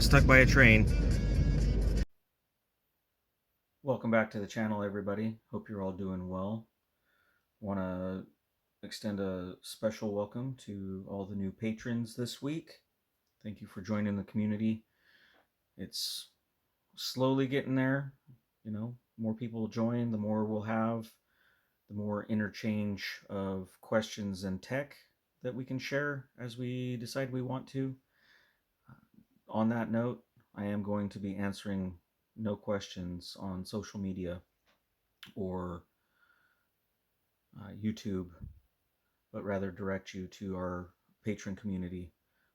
stuck by a train. Welcome back to the channel, everybody. Hope you're all doing well. Want to extend a special welcome to all the new patrons this week. Thank you for joining the community. It's slowly getting there. You know, more people join, the more we'll have, the more interchange of questions and tech that we can share as we decide we want to. On that note, I am going to be answering no questions on social media or YouTube, but rather direct you to our patron community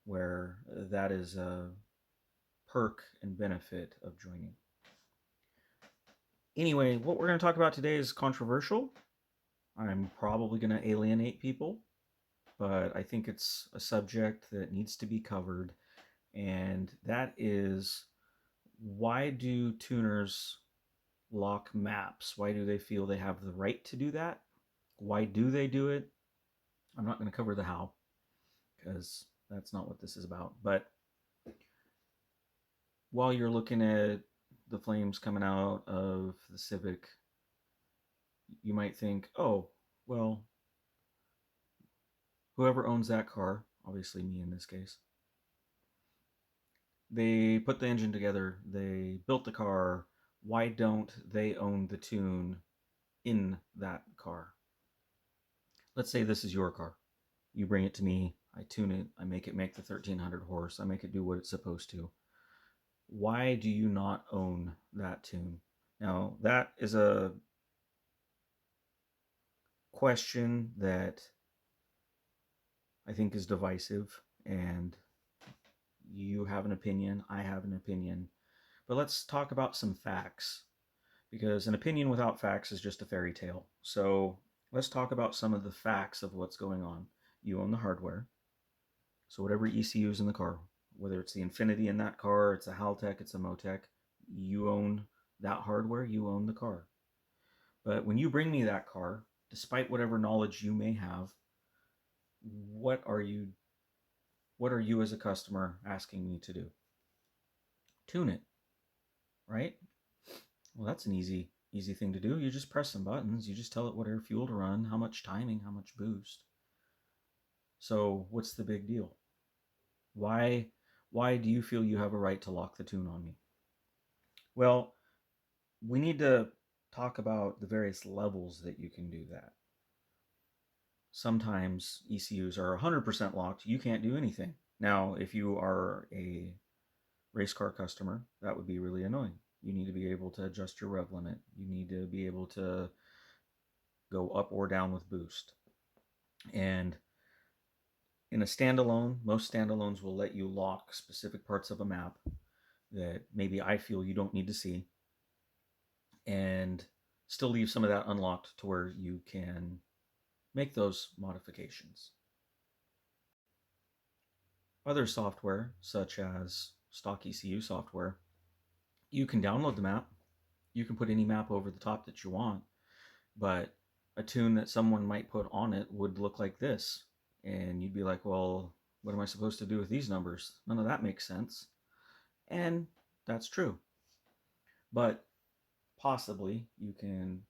where that is a perk and benefit of joining. Anyway, what we're going to talk about today is controversial. I'm probably going to alienate people, but I think it's a subject that needs to be covered, and that is, why do tuners lock maps? Why do they feel they have the right to do that? Why do they do it? I'm not going to cover the how, because that's not what this is about. But while you're looking at the flames coming out of the Civic, you might think, oh, well, whoever owns that car, obviously me in this case, they put the engine together, they built the car, why don't they own the tune in that car? Let's say this is your car. You bring it to me, I tune it, I make it make the 1300 horse, I make it do what it's supposed to. Why do you not own that tune? Now, that is a question that I think is divisive, and you have an opinion, I have an opinion. But let's talk about some facts, because an opinion without facts is just a fairy tale. So let's talk about some of the facts of what's going on. You own the hardware. So whatever ECU is in the car, whether it's the Infinity in that car, it's a Haltech, it's a Motec, you own that hardware, you own the car. But when you bring me that car, despite whatever knowledge you may have, what are you as a customer asking me to do? Tune it, right? Well, that's an easy thing to do. You just press some buttons, you just tell it what air fuel to run, how much timing, how much boost. So what's the big deal? Why do you feel you have a right to lock the tune on me? Well, we need to talk about the various levels that you can do that. Sometimes ECUs are 100% locked. You can't do anything. Now, if you are a race car customer, that would be really annoying. You need to be able to adjust your rev limit. You need to be able to go up or down with boost. And in a standalone, most standalones will let you lock specific parts of a map that maybe I feel you don't need to see, and still leave some of that unlocked to where you can make those modifications. Other software, such as stock ECU software, you can download the map. You can put any map over the top that you want, but a tune that someone might put on it would look like this. And you'd be like, well, what am I supposed to do with these numbers? None of that makes sense. And that's true. But possibly you can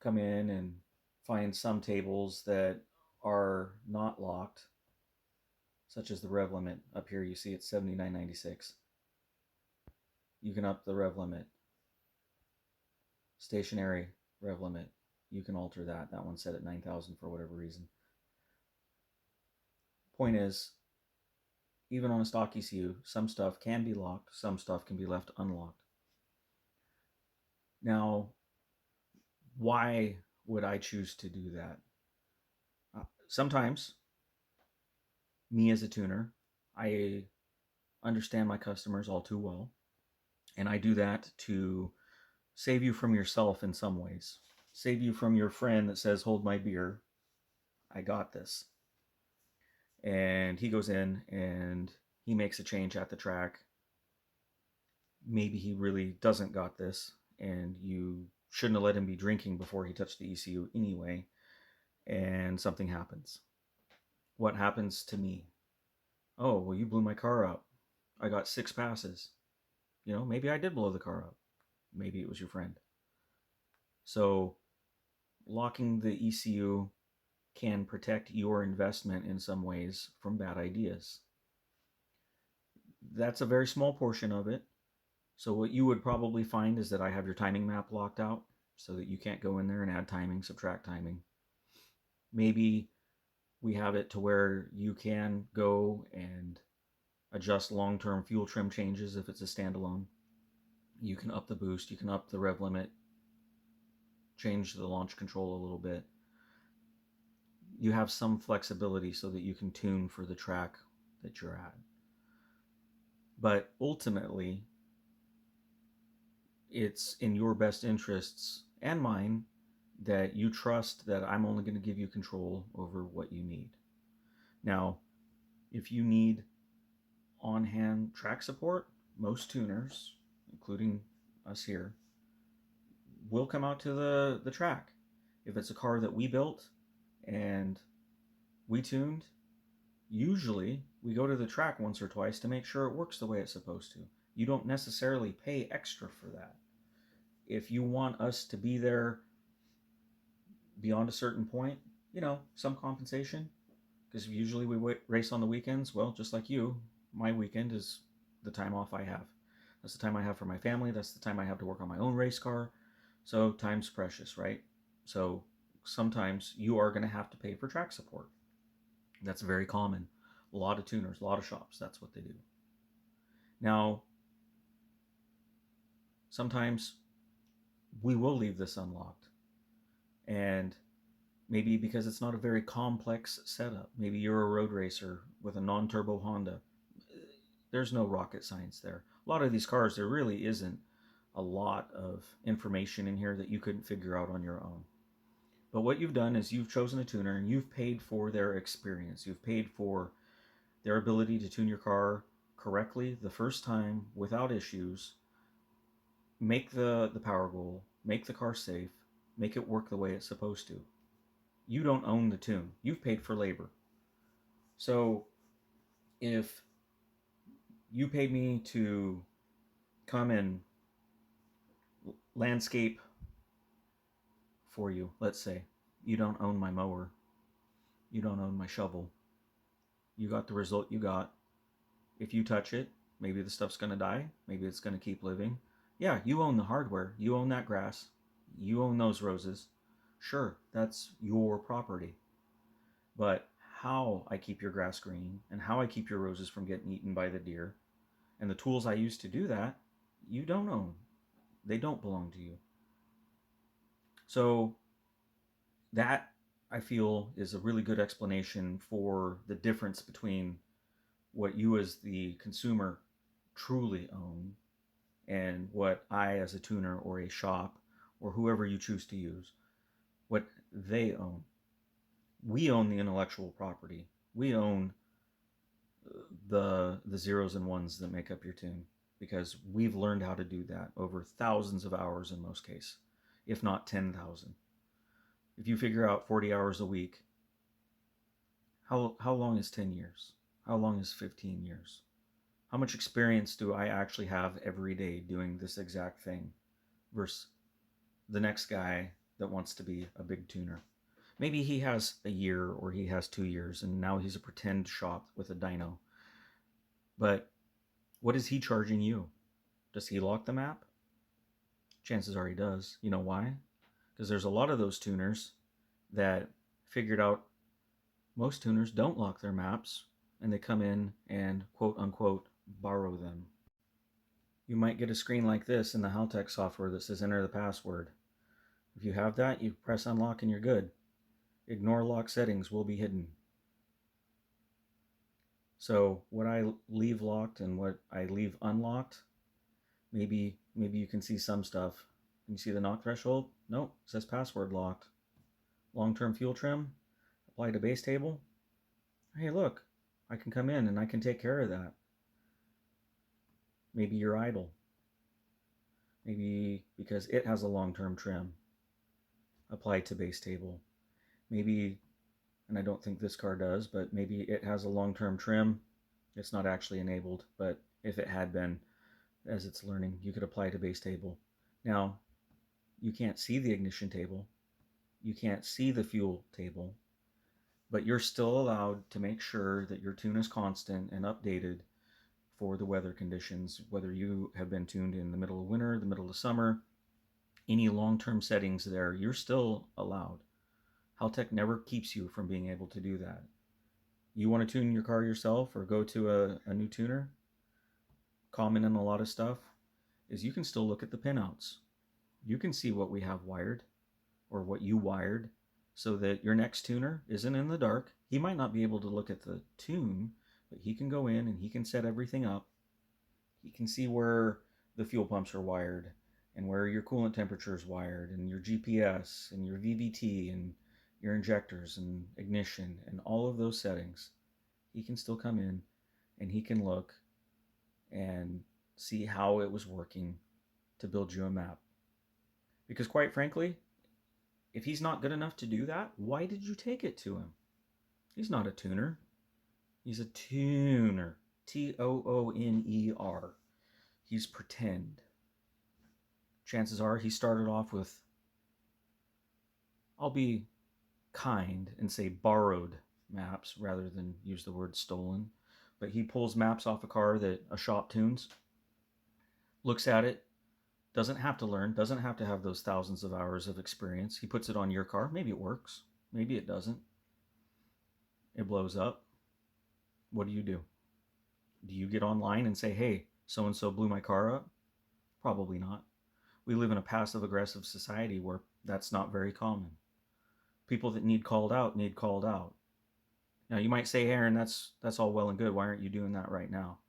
come in and find some tables that are not locked, such as the rev limit. Up here you see it's 79.96. You can up the rev limit. Stationary rev limit, you can alter that. That one's set at 9,000 for whatever reason. Point is, even on a stock ECU, some stuff can be locked, some stuff can be left unlocked. Now, why would I choose to do that? Sometimes, me as a tuner, I understand my customers all too well, and I do that to save you from yourself in some ways. Save you from your friend that says, hold my beer, I got this. And he goes in and he makes a change at the track. Maybe he really doesn't got this, and you shouldn't have let him be drinking before he touched the ECU anyway, and something happens. What happens to me? Oh, well, you blew my car up. I got 6 passes. Maybe I did blow the car up. Maybe it was your friend. So locking the ECU can protect your investment in some ways from bad ideas. That's a very small portion of it. So what you would probably find is that I have your timing map locked out so that you can't go in there and add timing, subtract timing. Maybe we have it to where you can go and adjust long-term fuel trim changes if it's a standalone. You can up the boost, you can up the rev limit, change the launch control a little bit. You have some flexibility so that you can tune for the track that you're at. But ultimately, it's in your best interests and mine that you trust that I'm only going to give you control over what you need. Now, if you need on-hand track support, most tuners, including us here, will come out to the track. If it's a car that we built and we tuned, usually we go to the track once or twice to make sure it works the way it's supposed to. You don't necessarily pay extra for that. If you want us to be there beyond a certain point, some compensation, because usually we race on the weekends. Well, just like you, my weekend is the time off I have. That's the time I have for my family. That's the time I have to work on my own race car. So time's precious, right? So sometimes you are going to have to pay for track support. That's very common. A lot of tuners, a lot of shops, that's what they do. Now, sometimes we will leave this unlocked. And maybe because it's not a very complex setup. Maybe you're a road racer with a non-turbo Honda. There's no rocket science there. A lot of these cars, there really isn't a lot of information in here that you couldn't figure out on your own. But what you've done is you've chosen a tuner and you've paid for their experience. You've paid for their ability to tune your car correctly the first time without issues, make the power goal, make the car safe, make it work the way it's supposed to. You don't own the tune. You've paid for labor. So if you paid me to come and landscape for you, let's say, you don't own my mower, you don't own my shovel, you got the result you got. If you touch it, maybe the stuff's going to die, maybe it's going to keep living. Yeah, you own the hardware, you own that grass, you own those roses. Sure, that's your property. But how I keep your grass green and how I keep your roses from getting eaten by the deer and the tools I use to do that, you don't own. They don't belong to you. So that, I feel, is a really good explanation for the difference between what you as the consumer truly own and what I as a tuner or a shop or whoever you choose to use, what they own. We own the intellectual property. We own the zeros and ones that make up your tune because we've learned how to do that over thousands of hours in most cases, if not 10,000. If you figure out 40 hours a week, how long is 10 years? How long is 15 years? How much experience do I actually have every day doing this exact thing versus the next guy that wants to be a big tuner? Maybe he has a year or he has 2 years and now he's a pretend shop with a dyno. But what is he charging you? Does he lock the map? Chances are he does. You know why? Because there's a lot of those tuners that figured out most tuners don't lock their maps and they come in and quote unquote borrow them. You might get a screen like this in the Haltech software that says enter the password. If you have that, you press unlock and you're good. Ignore lock settings will be hidden. So what I leave locked and what I leave unlocked, maybe you can see some stuff. Can you see the knock threshold? Nope, it says password locked. Long-term fuel trim, apply to base table. Hey, look, I can come in and I can take care of that. Maybe you're idle. Maybe because it has a long-term trim, apply to base table. Maybe, and I don't think this car does, but maybe it has a long-term trim. It's not actually enabled, but if it had been, as it's learning. You could apply to base table. Now, you can't see the ignition table, you can't see the fuel table, but you're still allowed to make sure that your tune is constant and updated for the weather conditions, whether you have been tuned in the middle of winter, the middle of summer, any long-term settings there, you're still allowed. Haltech never keeps you from being able to do that. You want to tune your car yourself or go to a new tuner, common in a lot of stuff, is you can still look at the pinouts. You can see what we have wired or what you wired so that your next tuner isn't in the dark. He might not be able to look at the tune, but he can go in and he can set everything up. He can see where the fuel pumps are wired and where your coolant temperature is wired and your GPS and your VVT and your injectors and ignition and all of those settings. He can still come in and he can look and see how it was working to build you a map. Because quite frankly, if he's not good enough to do that, why did you take it to him? He's not a tuner. He's a tuner. Tooner. He's pretend. Chances are he started off with, I'll be kind and say borrowed maps rather than use the word stolen. But he pulls maps off a car that a shop tunes, looks at it, doesn't have to learn, doesn't have to have those thousands of hours of experience. He puts it on your car. Maybe it works. Maybe it doesn't. It blows up. What do? Do you get online and say, hey, so-and-so blew my car up? Probably not. We live in a passive-aggressive society where that's not very common. People that need called out need called out. Now, you might say, Aaron, that's all well and good. Why aren't you doing that right now?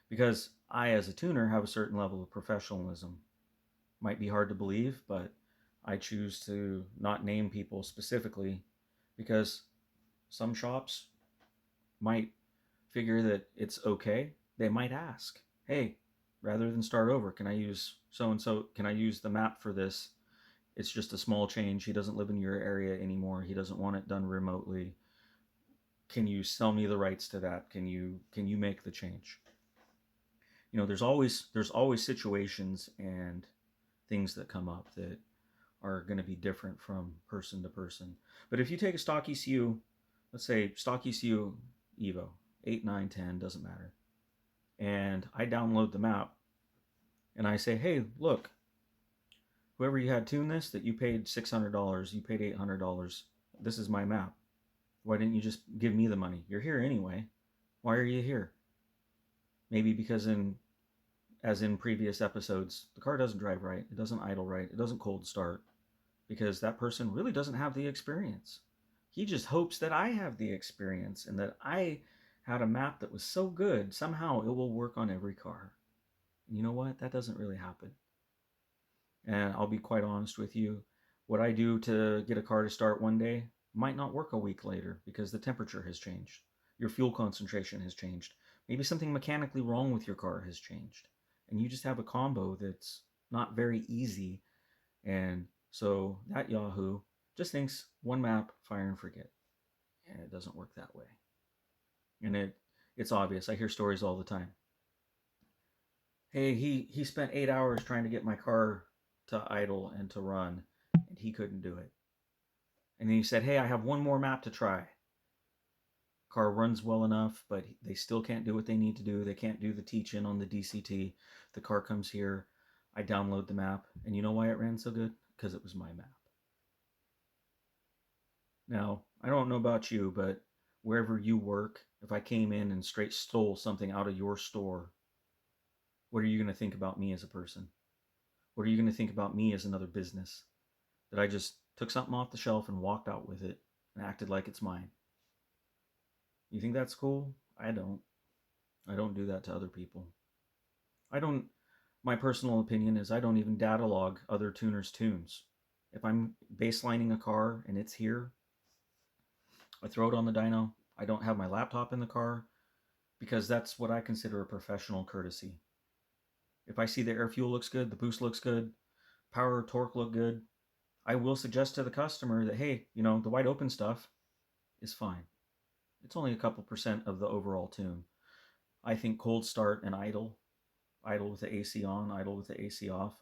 Because I, as a tuner, have a certain level of professionalism. Might be hard to believe, but I choose to not name people specifically because some shops might figure that it's okay. They might ask, hey, rather than start over, can I use so-and-so? Can I use the map for this? It's just a small change. He doesn't live in your area anymore. He doesn't want it done remotely. Can you sell me the rights to that? Can you make the change? You know, there's always situations and things that come up that are going to be different from person to person. But if you take a stock ECU, let's say stock ECU Evo, 8, 9, 10, doesn't matter, and I download the map and I say, hey, look, whoever you had tune this, that you paid $600, you paid $800, this is my map. Why didn't you just give me the money? You're here anyway. Why are you here? Maybe because as in previous episodes, the car doesn't drive right, it doesn't idle right, it doesn't cold start, because that person really doesn't have the experience. He just hopes that I have the experience and that I had a map that was so good, somehow it will work on every car. And you know what? That doesn't really happen. And I'll be quite honest with you, what I do to get a car to start one day might not work a week later because the temperature has changed. Your fuel concentration has changed. Maybe something mechanically wrong with your car has changed. And you just have a combo that's not very easy. And so that Yahoo just thinks one map, fire and forget. And it doesn't work that way. And it's obvious. I hear stories all the time. Hey, he spent 8 hours trying to get my car to idle and to run, and he couldn't do it. And then he said, hey, I have one more map to try. Car runs well enough, but they still can't do what they need to do. They can't do the teach-in on the DCT. The car comes here. I download the map. And you know why it ran so good? Because it was my map. Now, I don't know about you, but wherever you work, if I came in and straight stole something out of your store, what are you going to think about me as a person? What are you going to think about me as another business? That I just took something off the shelf and walked out with it and acted like it's mine. You think that's cool? I don't. I don't do that to other people. My personal opinion is I don't even data log other tuners' tunes. If I'm baselining a car and it's here, I throw it on the dyno. I don't have my laptop in the car because that's what I consider a professional courtesy. If I see the air fuel looks good, the boost looks good, power, torque look good, I will suggest to the customer that, hey, the wide open stuff is fine. It's only a couple percent of the overall tune. I think cold start and idle, idle with the AC on, idle with the AC off.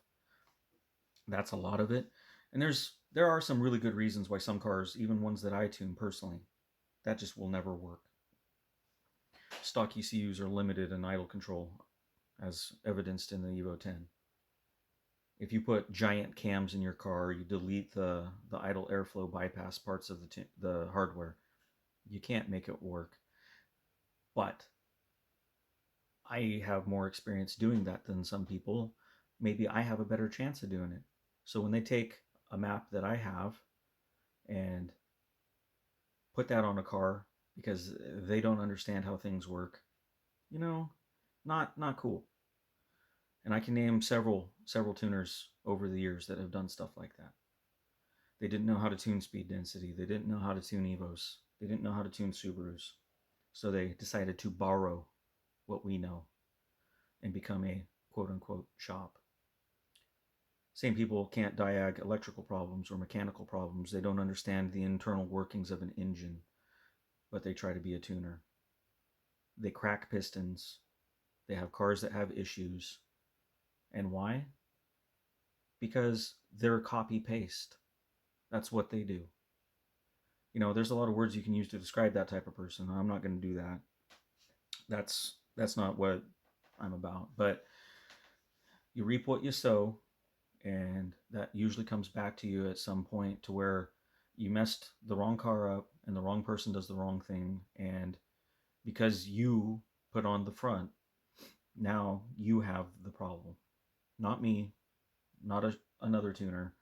That's a lot of it. And there are some really good reasons why some cars, even ones that I tune personally, that just will never work. Stock ECUs are limited in idle control, as evidenced in the Evo 10. If you put giant cams in your car, you delete the idle airflow bypass parts of the hardware. You can't make it work. But I have more experience doing that than some people. Maybe I have a better chance of doing it. So when they take a map that I have and put that on a car because they don't understand how things work, you know, not cool. And I can name several tuners over the years that have done stuff like that. They didn't know how to tune speed density. They didn't know how to tune Evos. They didn't know how to tune Subarus. So they decided to borrow what we know and become a quote unquote shop. Same people can't diag electrical problems or mechanical problems. They don't understand the internal workings of an engine, but they try to be a tuner. They crack pistons. They have cars that have issues. And why? Because they're copy paste. That's what they do. You know, there's a lot of words you can use to describe that type of person. I'm not going to do that. That's not what I'm about. But you reap what you sow, and that usually comes back to you at some point to where you messed the wrong car up and the wrong person does the wrong thing, and because you put on the front, now you have the problem. Not me, not another tuner.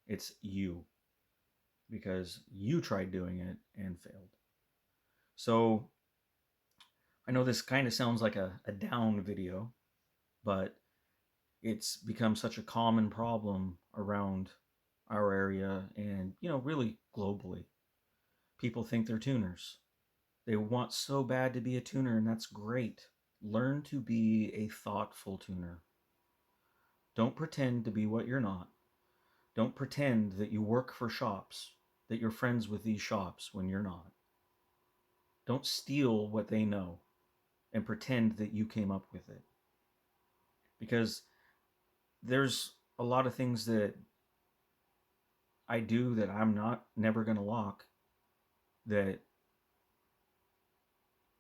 It's you, because you tried doing it and failed. So I know this kind of sounds like a down video, but it's become such a common problem around our area and, you know, really globally. People think they're tuners. They want so bad to be a tuner, and that's great. Learn to be a thoughtful tuner. Don't pretend to be what you're not. Don't pretend that you work for shops, that you're friends with these shops when you're not. Don't steal what they know and pretend that you came up with it. Because there's a lot of things that I do that I'm not never going to lock that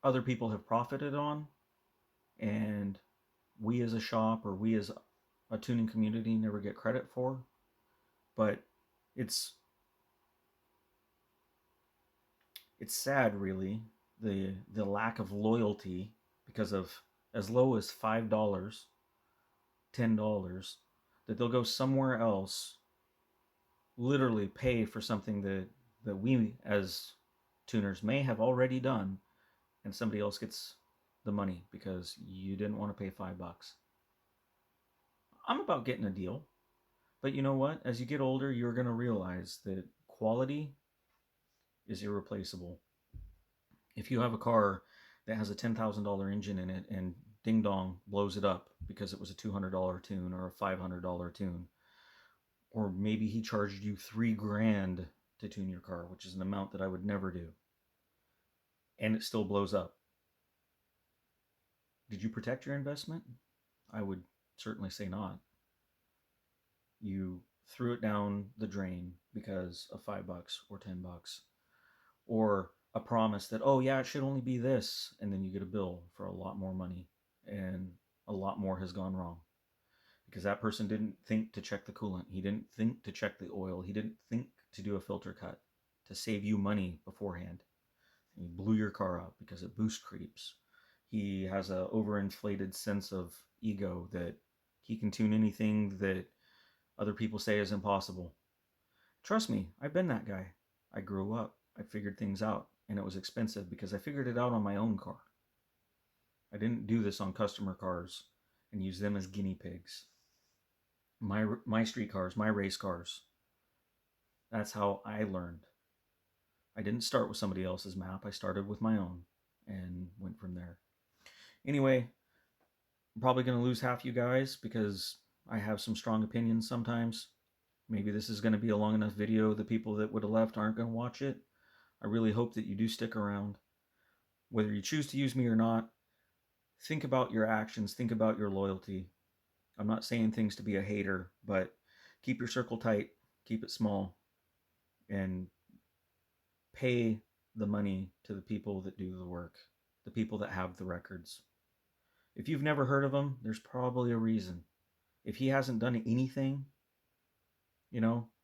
other people have profited on, and we as a shop or we as a tuning community never get credit for. But it's sad, really, the lack of loyalty because of as low as $5, $10, that they'll go somewhere else, literally pay for something that we as tuners may have already done, and somebody else gets the money because you didn't want to pay $5. I'm about getting a deal, but you know what? As you get older, you're going to realize that quality is irreplaceable. If you have a car that has a $10,000 engine in it and ding dong blows it up because it was a $200 tune or a $500 tune, or maybe he charged you $3,000 to tune your car, which is an amount that I would never do, and it still blows up. Did you protect your investment? I would certainly say not. You threw it down the drain because of $5 or $10, or a promise that, oh yeah, it should only be this, and then you get a bill for a lot more money, and a lot more has gone wrong because that person didn't think to check the coolant, he didn't think to check the oil, he didn't think to do a filter cut to save you money beforehand. He blew your car up because it boost creeps. He has a overinflated sense of ego that he can tune anything that other people say is impossible. Trust me, I've been that guy. I grew up, I figured things out, and it was expensive because I figured it out on my own car. I didn't do this on customer cars and use them as guinea pigs. My street cars, my race cars. That's how I learned. I didn't start with somebody else's map. I started with my own and went from there. Anyway, I'm probably going to lose half you guys because I have some strong opinions sometimes. Maybe this is going to be a long enough video. The people that would have left aren't going to watch it. I really hope that you do stick around. Whether you choose to use me or not, think about your actions, think about your loyalty. I'm not saying things to be a hater, but keep your circle tight, keep it small, and pay the money to the people that do the work, the people that have the records. If you've never heard of him, there's probably a reason. If he hasn't done anything,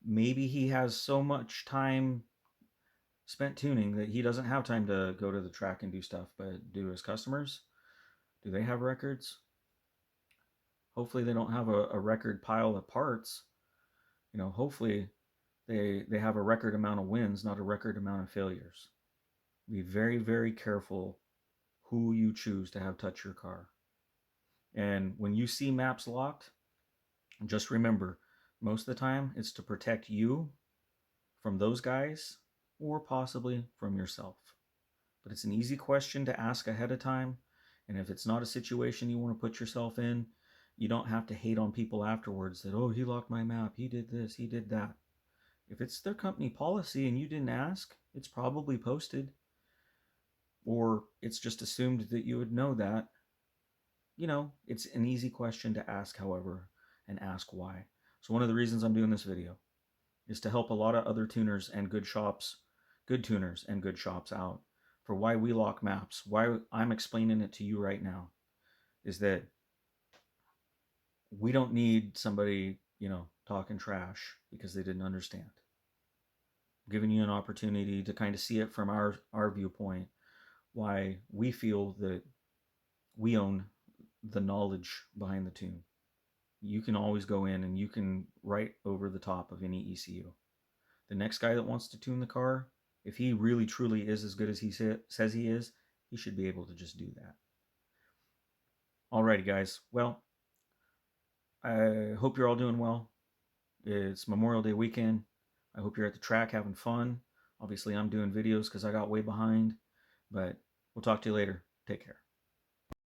maybe he has so much time spent tuning that he doesn't have time to go to the track and do stuff. But do his customers, do they have records? Hopefully they don't have a record pile of parts. Hopefully they have a record amount of wins, not a record amount of failures. Be very, very careful who you choose to have touch your car. And when you see maps locked, just remember, most of the time it's to protect you from those guys or possibly from yourself. But it's an easy question to ask ahead of time. And if it's not a situation you want to put yourself in, you don't have to hate on people afterwards that, oh, he locked my map, he did this, he did that. If it's their company policy and you didn't ask, it's probably posted. Or it's just assumed that you would know that. It's an easy question to ask, however, and ask why. So one of the reasons I'm doing this video is to help a lot of other tuners and good tuners and good shops out for why we lock maps. Why I'm explaining it to you right now is that we don't need somebody, talking trash because they didn't understand. I'm giving you an opportunity to kind of see it from our viewpoint, why we feel that we own the knowledge behind the tune. You can always go in and you can write over the top of any ECU. The next guy that wants to tune the car, if he really truly is as good as he says he is, he should be able to just do that. Alrighty, guys. Well, I hope you're all doing well. It's Memorial Day weekend. I hope you're at the track having fun. Obviously, I'm doing videos because I got way behind, but we'll talk to you later. Take care.